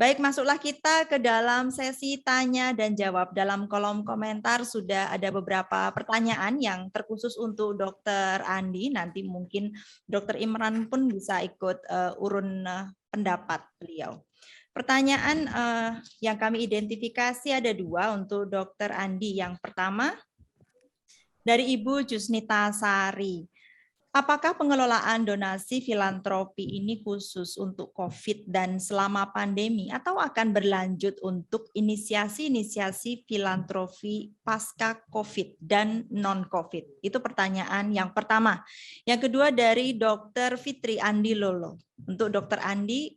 Baik, masuklah kita ke dalam sesi tanya dan jawab. Dalam kolom komentar sudah ada beberapa pertanyaan yang terkhusus untuk Dr. Andi. Nanti mungkin Dr. Imran pun bisa ikut urun pendapat beliau. Pertanyaan yang kami identifikasi ada dua untuk Dr. Andi. Yang pertama dari Ibu Jusnita Sari. Apakah pengelolaan donasi filantropi ini khusus untuk COVID dan selama pandemi atau akan berlanjut untuk inisiasi-inisiasi filantropi pasca COVID dan non-COVID? Itu pertanyaan yang pertama. Yang kedua dari Dr. Fitri Andi Lolo. Untuk Dr. Andi,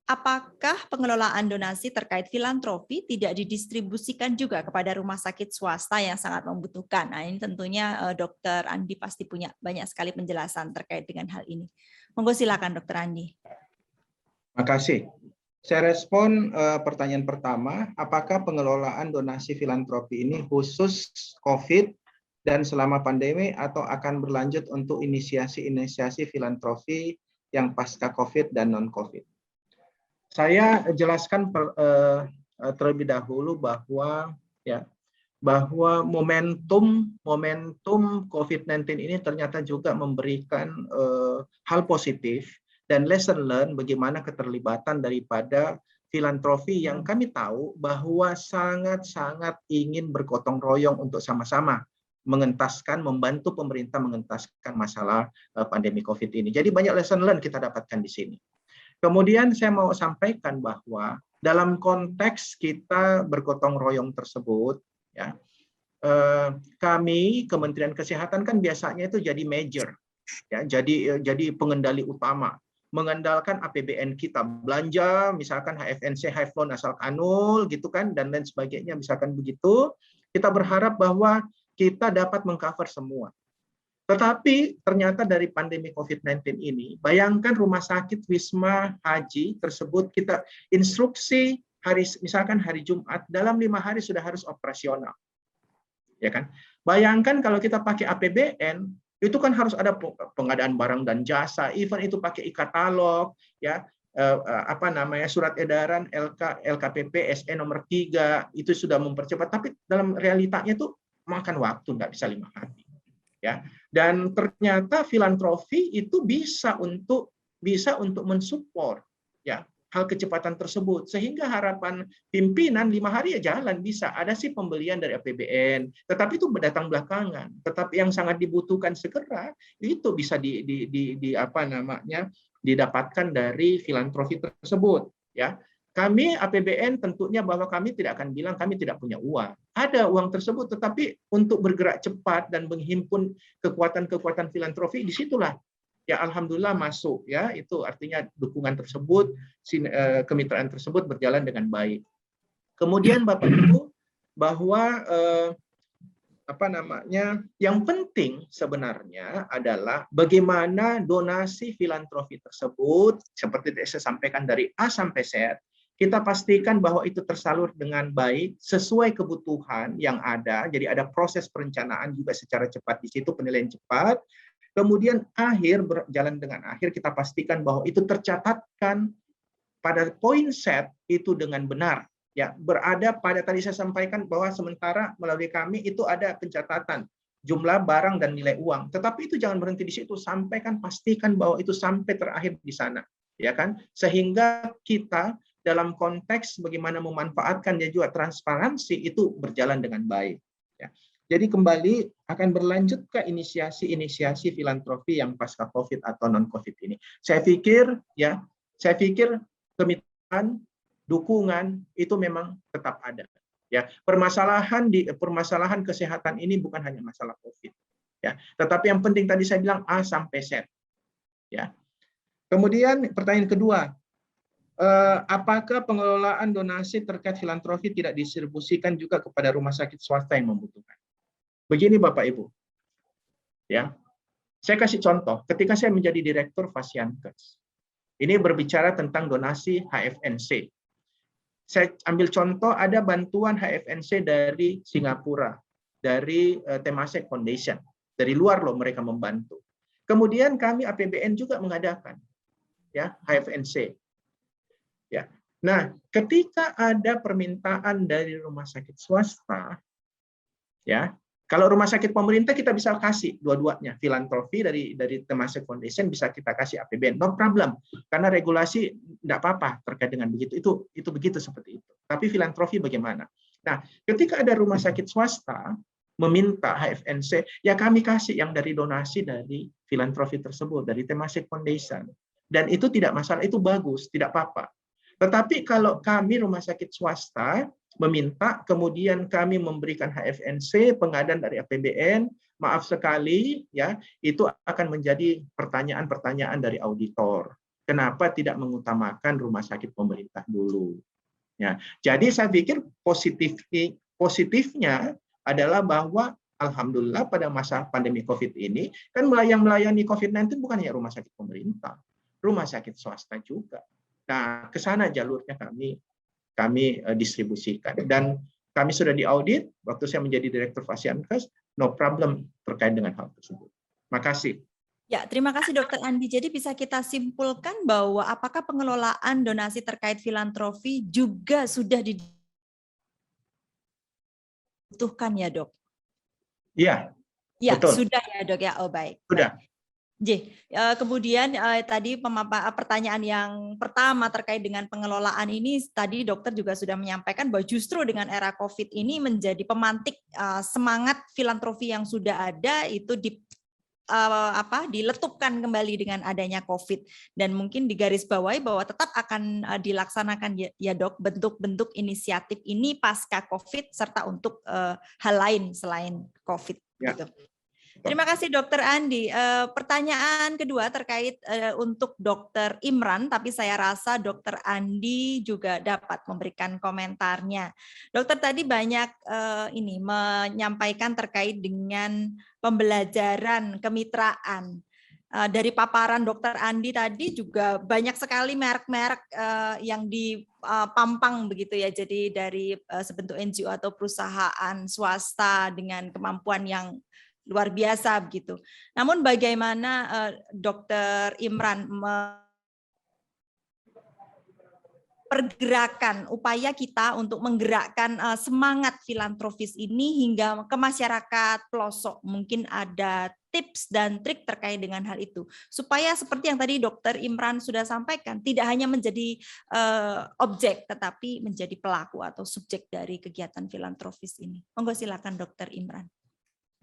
apakah pengelolaan donasi terkait filantropi tidak didistribusikan juga kepada rumah sakit swasta yang sangat membutuhkan? Nah, ini tentunya Dr. Andi pasti punya banyak sekali penjelasan terkait dengan hal ini. Monggo silakan Dr. Andi. Terima kasih. Saya respon pertanyaan pertama, apakah pengelolaan donasi filantropi ini khusus COVID dan selama pandemi atau akan berlanjut untuk inisiasi-inisiasi filantropi yang pasca COVID dan non-COVID? Saya jelaskan terlebih dahulu bahwa momentum COVID-19 ini ternyata juga memberikan hal positif dan lesson learn bagaimana keterlibatan daripada filantropi yang kami tahu bahwa sangat-sangat ingin bergotong royong untuk sama-sama membantu pemerintah mengentaskan masalah pandemi COVID ini. Jadi banyak lesson learn kita dapatkan di sini. Kemudian saya mau sampaikan bahwa dalam konteks kita bergotong royong tersebut, ya, kami Kementerian Kesehatan kan biasanya itu jadi major, ya, jadi pengendali utama, mengandalkan APBN kita, belanja misalkan HFNC, High Flow Nasal Kanul, gitu kan, dan lain sebagainya, misalkan begitu. Kita berharap bahwa kita dapat mengcover semua. Tetapi ternyata dari pandemi COVID-19 ini, bayangkan rumah sakit Wisma Haji tersebut kita instruksi misalkan hari Jumat, dalam 5 hari sudah harus operasional. Ya kan? Bayangkan kalau kita pakai APBN, itu kan harus ada pengadaan barang dan jasa, even itu pakai e-katalog, ya, surat edaran LKPP SE nomor 3, itu sudah mempercepat, tapi dalam realitanya itu makan waktu, nggak bisa 5 hari. Ya, dan ternyata filantropi itu bisa untuk mensupport, ya, hal kecepatan tersebut, sehingga harapan pimpinan 5 hari ya jalan, bisa ada sih pembelian dari APBN, tetapi itu datang belakangan. Tetapi yang sangat dibutuhkan segera itu bisa didapatkan dari filantropi tersebut, ya. Kami APBN tentunya bahwa kami tidak akan bilang kami tidak punya uang. Ada uang tersebut, tetapi untuk bergerak cepat dan menghimpun kekuatan-kekuatan filantropi, disitulah ya alhamdulillah masuk, ya, itu artinya dukungan tersebut, kemitraan tersebut berjalan dengan baik. Kemudian Bapak Ibu, bahwa yang penting sebenarnya adalah bagaimana donasi filantropi tersebut, seperti yang saya sampaikan dari A sampai Z, kita pastikan bahwa itu tersalur dengan baik, sesuai kebutuhan yang ada, jadi ada proses perencanaan juga secara cepat di situ, penilaian cepat, kemudian berjalan dengan akhir, kita pastikan bahwa itu tercatatkan pada poin set itu dengan benar, ya, berada pada, tadi saya sampaikan bahwa sementara melalui kami itu ada pencatatan jumlah barang dan nilai uang, tetapi itu jangan berhenti di situ, pastikan bahwa itu sampai terakhir di sana, ya kan, sehingga kita dalam konteks bagaimana memanfaatkan dan juga transparansi itu berjalan dengan baik. Ya. Jadi kembali akan berlanjut ke inisiasi filantropi yang pasca COVID atau non COVID ini. Saya pikir kemitraan, dukungan itu memang tetap ada. Ya, permasalahan kesehatan ini bukan hanya masalah COVID. Ya, tetapi yang penting tadi saya bilang A sampai Z. Ya. Kemudian pertanyaan kedua. Apakah pengelolaan donasi terkait filantropi tidak didistribusikan juga kepada rumah sakit swasta yang membutuhkan? Begini Bapak Ibu, ya, saya kasih contoh. Ketika saya menjadi direktur Fasiankes, ini berbicara tentang donasi HFNC. Saya ambil contoh, ada bantuan HFNC dari Singapura, dari Temasek Foundation, dari luar loh mereka membantu. Kemudian kami APBN juga mengadakan, ya, HFNC. Ya. Nah, ketika ada permintaan dari rumah sakit swasta, ya, kalau rumah sakit pemerintah kita bisa kasih dua-duanya, filantropi dari Temasek Foundation bisa kita kasih APBN, no problem, karena regulasi tidak apa-apa terkait dengan begitu, itu begitu seperti itu. Tapi filantropi bagaimana? Nah, ketika ada rumah sakit swasta meminta HFNC, ya kami kasih yang dari donasi dari filantropi tersebut, dari Temasek Foundation. Dan itu tidak masalah, itu bagus, tidak apa-apa. Tetapi kalau kami rumah sakit swasta meminta, kemudian kami memberikan HFNC, pengadaan dari APBN, maaf sekali, ya itu akan menjadi pertanyaan-pertanyaan dari auditor. Kenapa tidak mengutamakan rumah sakit pemerintah dulu? Ya, jadi saya pikir positifnya adalah bahwa alhamdulillah pada masa pandemi COVID ini, kan yang melayani COVID-19 bukan hanya rumah sakit pemerintah, rumah sakit swasta juga. Nah, ke sana jalurnya kami distribusikan. Dan kami sudah diaudit, waktu saya menjadi Direktur Fasiankes, no problem terkait dengan hal tersebut. Makasih. Ya, terima kasih Dokter Andi. Jadi bisa kita simpulkan bahwa apakah pengelolaan donasi terkait filantropi juga sudah dibutuhkan ya, Dok? Iya. Ya, betul. sudah ya, Dok ya. Oh, baik. Sudah. Kemudian tadi pertanyaan yang pertama terkait dengan pengelolaan ini, tadi dokter juga sudah menyampaikan bahwa justru dengan era COVID ini menjadi pemantik semangat filantropi yang sudah ada itu diletupkan kembali dengan adanya COVID, dan mungkin digarisbawahi bahwa tetap akan dilaksanakan ya Dok bentuk-bentuk inisiatif ini pasca COVID serta untuk hal lain selain COVID. Ya. Gitu. Terima kasih Dokter Andi. Pertanyaan kedua terkait untuk Dokter Imran, tapi saya rasa Dokter Andi juga dapat memberikan komentarnya. Dokter tadi banyak menyampaikan terkait dengan pembelajaran kemitraan. Dari paparan Dokter Andi tadi juga banyak sekali merek-merek yang dipampang begitu ya. Jadi dari sebentuk NGO atau perusahaan swasta dengan kemampuan yang luar biasa begitu. Namun bagaimana Dokter Imran pergerakan upaya kita untuk menggerakkan semangat filantropis ini hingga ke masyarakat pelosok? Mungkin ada tips dan trik terkait dengan hal itu supaya seperti yang tadi Dokter Imran sudah sampaikan, tidak hanya menjadi objek tetapi menjadi pelaku atau subjek dari kegiatan filantropis ini. Monggo silakan Dokter Imran.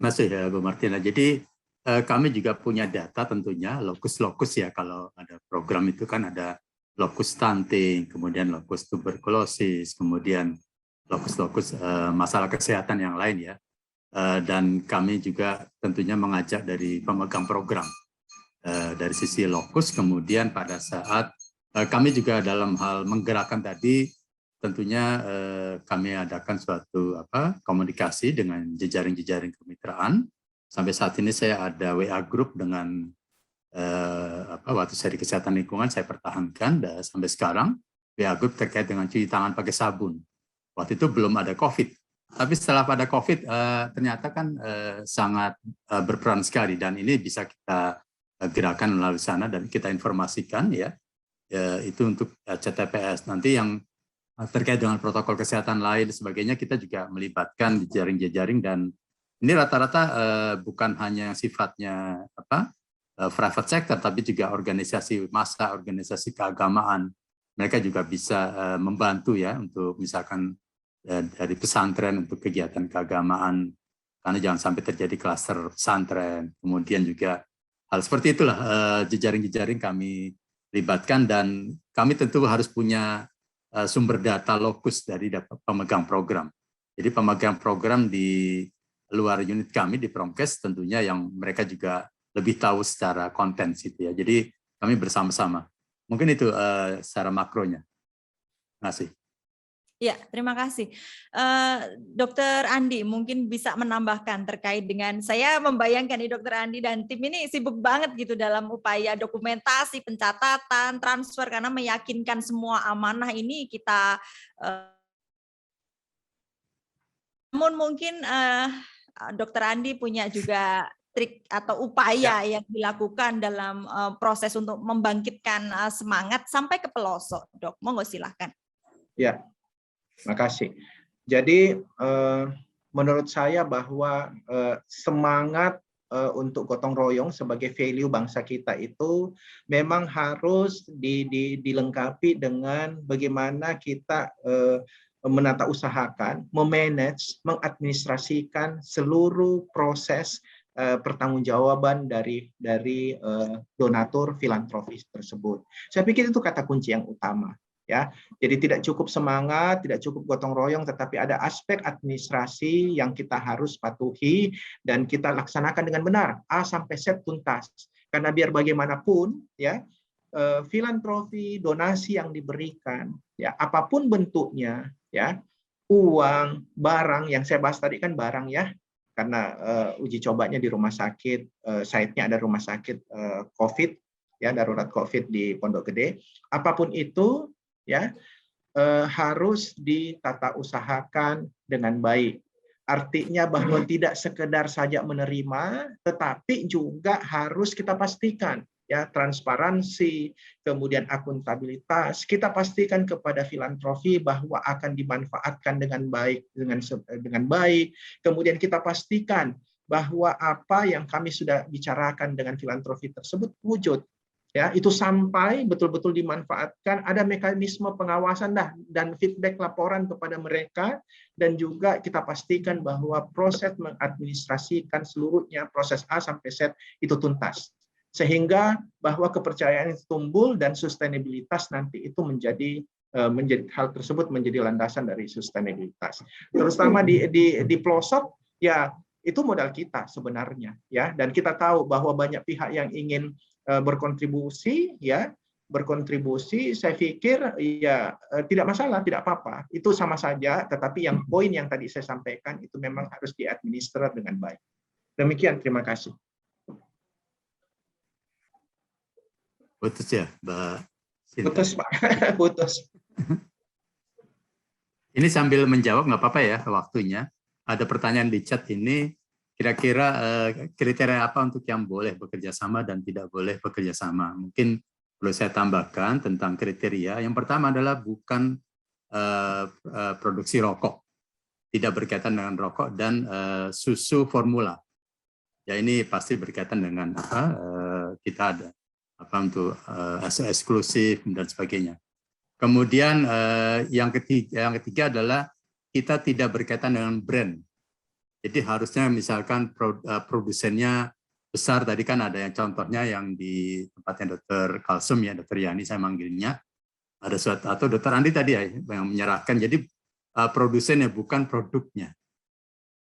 Masih ya Bu Martina. Jadi kami juga punya data tentunya lokus-lokus ya, kalau ada program itu kan ada lokus stunting, kemudian lokus tuberkulosis, kemudian lokus-lokus masalah kesehatan yang lain ya. Dan kami juga tentunya mengajak dari pemegang program dari sisi lokus, kemudian pada saat kami juga dalam hal menggerakkan tadi tentunya kami adakan suatu komunikasi dengan jejaring-jejaring kemitraan. Sampai saat ini saya ada WA group dengan waktu saya di kesehatan lingkungan saya pertahankan dan sampai sekarang WA group terkait dengan cuci tangan pakai sabun. Waktu itu belum ada COVID, tapi setelah pada COVID ternyata kan sangat berperan sekali, dan ini bisa kita gerakan melalui sana dan kita informasikan ya, itu untuk CTPS. Nanti yang terkait dengan protokol kesehatan lain dan sebagainya, kita juga melibatkan jejaring-jejaring, dan ini rata-rata bukan hanya yang sifatnya private sector, tapi juga organisasi massa, organisasi keagamaan. Mereka juga bisa membantu ya untuk misalkan dari pesantren untuk kegiatan keagamaan, karena jangan sampai terjadi klaster pesantren. Kemudian juga hal seperti itulah jejaring-jejaring kami libatkan, dan kami tentu harus punya sumber data lokus dari pemegang program. Jadi pemegang program di luar unit kami di Promkes tentunya yang mereka juga lebih tahu secara konten gitu ya. Jadi kami bersama-sama. Mungkin itu secara makronya. Terima kasih. Ya, terima kasih. Dokter Andi mungkin bisa menambahkan terkait dengan, saya membayangkan nih Dokter Andi dan tim ini sibuk banget gitu dalam upaya dokumentasi, pencatatan, transfer, karena meyakinkan semua amanah ini kita. Namun mungkin Dokter Andi punya juga trik atau upaya yang dilakukan dalam proses untuk membangkitkan semangat sampai ke pelosok, Dok. Monggo silahkan. Ya, makasih. Jadi menurut saya bahwa semangat untuk gotong royong sebagai value bangsa kita itu memang harus dilengkapi dengan bagaimana kita menata usahakan, memanage, mengadministrasikan seluruh proses pertanggungjawaban dari donatur filantropis tersebut. Saya pikir itu kata kunci yang utama. Ya, jadi tidak cukup semangat, tidak cukup gotong royong, tetapi ada aspek administrasi yang kita harus patuhi dan kita laksanakan dengan benar A sampai Z tuntas. Karena biar bagaimanapun, ya, filantropi, donasi yang diberikan, ya, apapun bentuknya, ya, uang, barang, yang saya bahas tadi kan barang ya, karena uji cobanya di rumah sakit, site-nya ada rumah sakit COVID, ya, darurat COVID di Pondok Gede, apapun itu, ya, harus ditata usahakan dengan baik. Artinya bahwa tidak sekedar saja menerima, tetapi juga harus kita pastikan, ya, transparansi, kemudian akuntabilitas. Kita pastikan kepada filantropi bahwa akan dimanfaatkan dengan baik, dengan baik. Kemudian kita pastikan bahwa apa yang kami sudah bicarakan dengan filantropi tersebut wujud. Ya, itu sampai betul-betul dimanfaatkan, ada mekanisme pengawasan dan feedback laporan kepada mereka, dan juga kita pastikan bahwa proses mengadministrasikan seluruhnya, proses A sampai Z itu tuntas. Sehingga bahwa kepercayaan itu tumbuh dan sustainabilitas nanti itu menjadi hal tersebut menjadi landasan dari sustainabilitas. Terutama di pelosok, ya, itu modal kita sebenarnya, ya, dan kita tahu bahwa banyak pihak yang ingin berkontribusi, ya, berkontribusi. Saya pikir ya tidak masalah, tidak apa-apa, itu sama saja. Tetapi yang poin yang tadi saya sampaikan itu memang harus diadministrer dengan baik. Demikian, terima kasih. Putus ya, Mbak Sinta? Putus, Pak. Putus. Ini sambil menjawab nggak apa-apa ya waktunya. Ada pertanyaan di chat ini. Kira-kira kriteria apa untuk yang boleh bekerja sama dan tidak boleh bekerja sama? Mungkin perlu saya tambahkan tentang kriteria. Yang pertama adalah bukan produksi rokok, tidak berkaitan dengan rokok, dan susu formula. Ya, ini pasti berkaitan dengan apa? Kita ada apa untuk eksklusif dan sebagainya. Kemudian yang ketiga adalah kita tidak berkaitan dengan brand. Jadi harusnya misalkan produsennya besar, tadi kan ada yang contohnya yang di tempatnya Dr. Kalsum ya, Dr. Yani saya manggilnya, ada suatu, atau Dr. Andi tadi ya yang menyerahkan, jadi produsennya bukan produknya.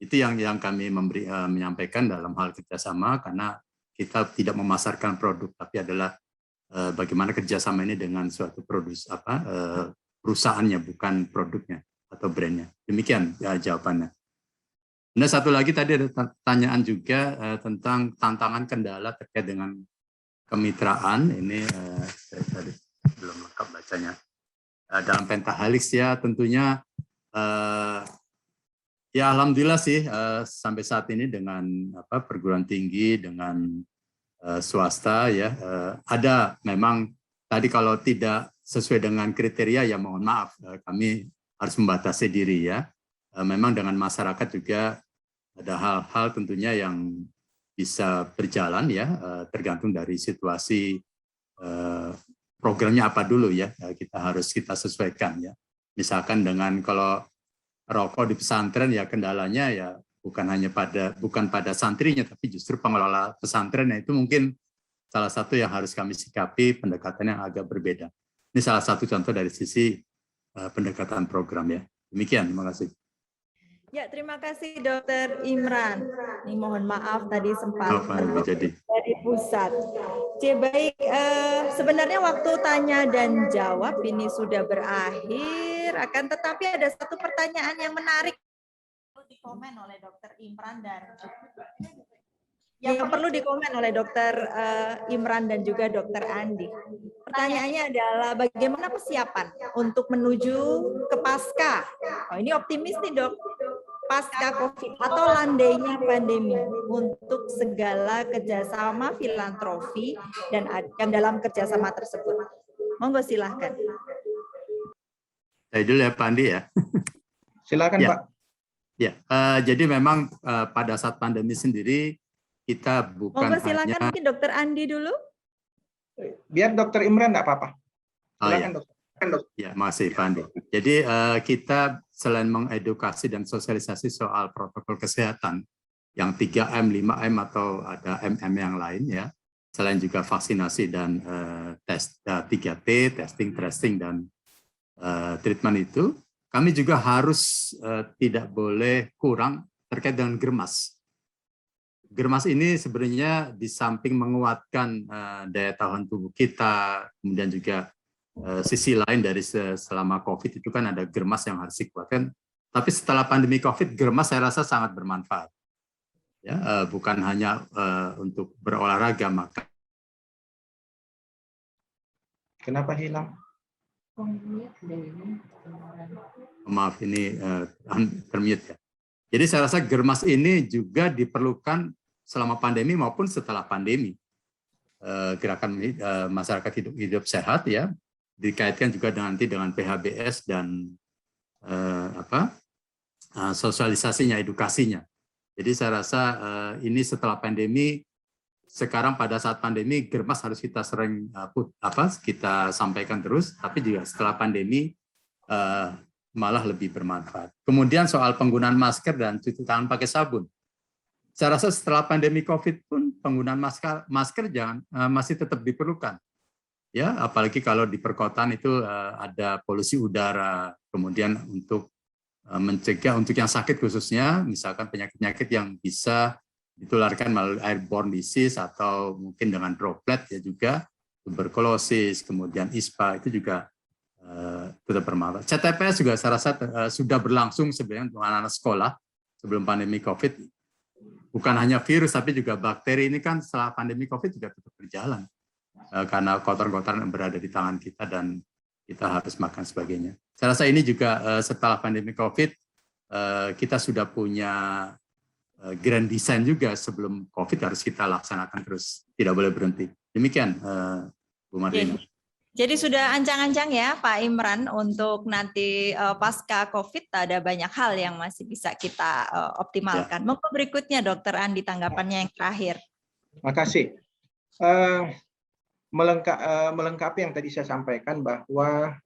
Itu yang kami menyampaikan dalam hal kerjasama, karena kita tidak memasarkan produk, tapi adalah bagaimana kerjasama ini dengan suatu perusahaannya, bukan produknya atau brandnya. Demikian ya, jawabannya. Nah, satu lagi tadi ada pertanyaan juga tentang tantangan kendala terkait dengan kemitraan. Ini saya tadi belum lengkap bacanya. Dalam Pentahelix ya, tentunya ya alhamdulillah sih sampai saat ini dengan perguruan tinggi, dengan swasta ya, ada memang tadi kalau tidak sesuai dengan kriteria ya mohon maaf, kami harus membatasi diri ya. Memang dengan masyarakat juga ada hal-hal tentunya yang bisa berjalan ya, tergantung dari situasi programnya apa dulu ya, kita sesuaikan ya. Misalkan dengan kalau rokok di pesantren ya kendalanya ya bukan pada santrinya, tapi justru pengelola pesantrennya, itu mungkin salah satu yang harus kami sikapi, pendekatan yang agak berbeda. Ini salah satu contoh dari sisi pendekatan program ya. Demikian, terima kasih. Ya, terima kasih Dr. Imran. Ini mohon maaf tadi sempat dari pusat. Baik, sebenarnya waktu tanya dan jawab ini sudah berakhir, akan tetapi ada satu pertanyaan yang menarik perlu dikomen oleh Dr. Imran dan Dr. Imran dan juga Dr. Andi. Pertanyaannya adalah bagaimana persiapan untuk menuju ke pasca? Oh, ini optimis nih Dok. Pasca COVID atau landainya pandemi untuk segala kerjasama filantropi dan dalam kerjasama tersebut. Monggo silahkan. Saya dulu ya Pak Andi ya. Silakan Ya. Pak. Ya, jadi memang pada saat pandemi sendiri kita bukan Monggo silakan hanya mungkin Dokter Andi dulu. Biar Dokter Imran nggak apa-apa. Silakan ya, Dokter. ya, makasih Pak Andi. Jadi kita selain mengedukasi dan sosialisasi soal protokol kesehatan yang 3M, 5M atau ada MM yang lain ya, selain juga vaksinasi dan tes 3T, testing, tracing dan treatment itu, kami juga harus tidak boleh kurang terkait dengan germas. Germas ini sebenarnya di samping menguatkan daya tahan tubuh kita, kemudian juga sisi lain dari selama COVID itu kan ada germas yang harus dikuatkan. Tapi setelah pandemi COVID, germas saya rasa sangat bermanfaat. Ya, bukan hanya untuk berolahraga, maka. Kenapa hilang? Maaf ini termute ya. Jadi saya rasa germas ini juga diperlukan selama pandemi maupun setelah pandemi. Gerakan masyarakat hidup sehat ya dikaitkan juga nanti dengan PHBS dan sosialisasinya, edukasinya. Jadi saya rasa ini setelah pandemi, sekarang pada saat pandemi germas harus kita sering kita sampaikan terus, tapi juga setelah pandemi malah lebih bermanfaat. Kemudian soal penggunaan masker dan cuci tangan pakai sabun. Saya rasa setelah pandemi COVID pun penggunaan masker masih tetap diperlukan. Ya, apalagi kalau di perkotaan itu ada polusi udara, kemudian untuk mencegah untuk yang sakit khususnya, misalkan penyakit-penyakit yang bisa ditularkan melalui airborne disease atau mungkin dengan droplet ya juga, tuberkulosis, kemudian ISPA itu juga tetap bermanfaat. CTPS juga saya rasa sudah berlangsung sebenarnya untuk anak-anak sekolah sebelum pandemi COVID. Bukan hanya virus, tapi juga bakteri ini kan setelah pandemi COVID juga tetap berjalan. Karena kotoran-kotoran yang berada di tangan kita dan kita harus makan sebagainya. Saya rasa ini juga setelah pandemi COVID, kita sudah punya grand design juga sebelum COVID harus kita laksanakan terus. Tidak boleh berhenti. Demikian, Bu Marlina. Jadi sudah ancang-ancang ya Pak Imran untuk nanti pasca COVID ada banyak hal yang masih bisa kita optimalkan. Ya. Monggo berikutnya Dokter Andi tanggapannya yang terakhir. Makasih. Melengkapi yang tadi saya sampaikan bahwa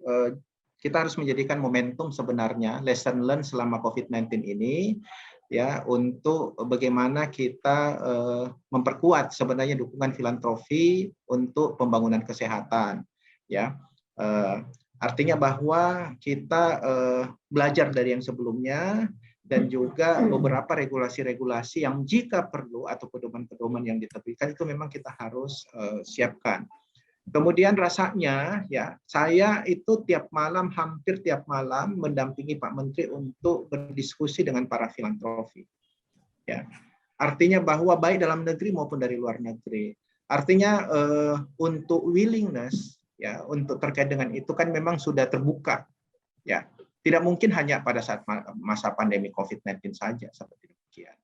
kita harus menjadikan momentum sebenarnya lesson learned selama COVID-19 ini ya untuk bagaimana kita memperkuat sebenarnya dukungan filantropi untuk pembangunan kesehatan. Ya, artinya bahwa kita belajar dari yang sebelumnya dan juga beberapa regulasi-regulasi yang jika perlu atau pedoman-pedoman yang diterbitkan itu memang kita harus siapkan. Kemudian rasanya ya saya itu hampir tiap malam mendampingi Pak Menteri untuk berdiskusi dengan para filantropi. Ya, artinya bahwa baik dalam negeri maupun dari luar negeri. Artinya untuk willingness ya untuk terkait dengan itu kan memang sudah terbuka ya, tidak mungkin hanya pada saat masa pandemi COVID-19 saja seperti demikian.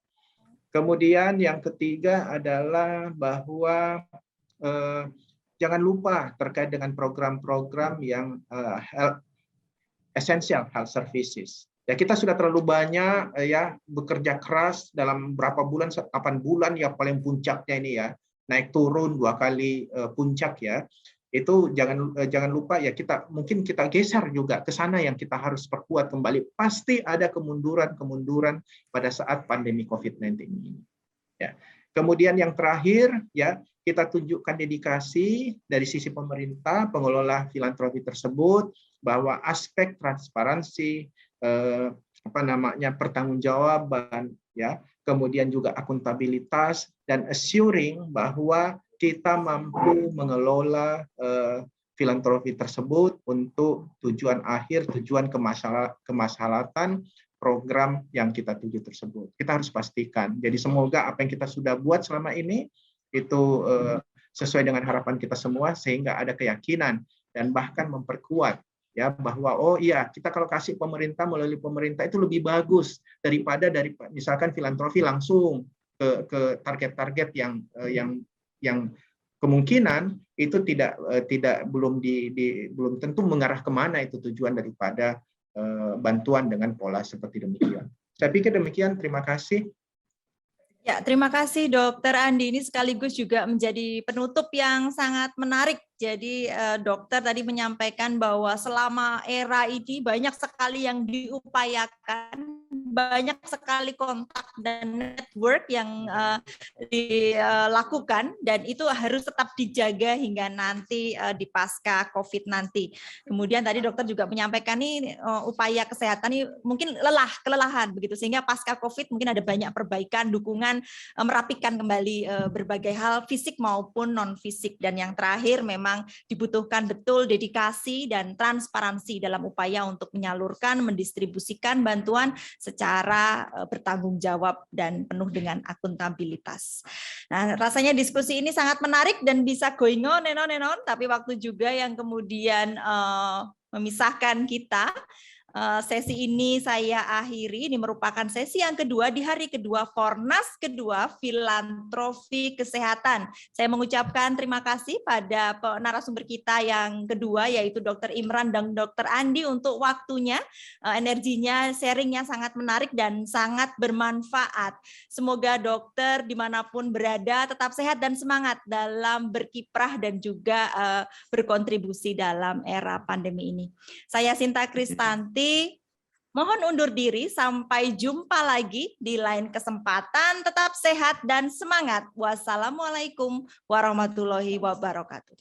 Kemudian yang ketiga adalah bahwa jangan lupa terkait dengan program-program yang essential health services. Ya kita sudah terlalu banyak ya bekerja keras dalam berapa bulan, 8 bulan ya paling puncaknya ini ya, naik turun 2 kali puncak ya. Itu jangan lupa ya mungkin kita geser juga ke sana yang kita harus perkuat kembali. Pasti ada kemunduran pada saat pandemi COVID-19 ini. Ya. Kemudian yang terakhir ya kita tunjukkan dedikasi dari sisi pemerintah pengelola filantropi tersebut bahwa aspek transparansi pertanggungjawaban ya, kemudian juga akuntabilitas dan assuring bahwa kita mampu mengelola filantropi tersebut untuk tujuan akhir, tujuan kemaslahatan program yang kita tuju tersebut. Kita harus pastikan. Jadi semoga apa yang kita sudah buat selama ini itu sesuai dengan harapan kita semua sehingga ada keyakinan dan bahkan memperkuat ya bahwa oh iya kita kalau kasih pemerintah melalui pemerintah itu lebih bagus daripada dari misalkan filantropi langsung ke target-target yang kemungkinan itu belum tentu mengarah kemana itu tujuan daripada bantuan dengan pola seperti demikian. Saya pikir demikian. Terima kasih. Ya, terima kasih Dokter Andi. Ini sekaligus juga menjadi penutup yang sangat menarik. Jadi dokter tadi menyampaikan bahwa selama era ini banyak sekali yang diupayakan, banyak sekali kontak dan network yang dilakukan, dan itu harus tetap dijaga hingga nanti di pasca COVID nanti. Kemudian tadi dokter juga menyampaikan nih upaya kesehatan ini mungkin kelelahan begitu, sehingga pasca COVID mungkin ada banyak perbaikan, dukungan, merapikan kembali berbagai hal fisik maupun non fisik. Dan yang terakhir memang dibutuhkan betul dedikasi dan transparansi dalam upaya untuk menyalurkan, mendistribusikan bantuan secara bertanggung jawab dan penuh dengan akuntabilitas. Nah, rasanya diskusi ini sangat menarik dan bisa going on and on, tapi waktu juga yang kemudian memisahkan kita. Sesi ini saya akhiri. Ini merupakan sesi yang kedua di hari kedua Fornas kedua Filantropi Kesehatan. Saya mengucapkan terima kasih pada narasumber kita yang kedua, yaitu Dr. Imran dan Dr. Andi untuk waktunya, energinya, sharingnya sangat menarik dan sangat bermanfaat. Semoga dokter dimanapun berada tetap sehat dan semangat dalam berkiprah dan juga berkontribusi dalam era pandemi ini. Saya Sinta Kristanti, mohon undur diri, sampai jumpa lagi di lain kesempatan. Tetap sehat dan semangat. Wassalamualaikum warahmatullahi wabarakatuh.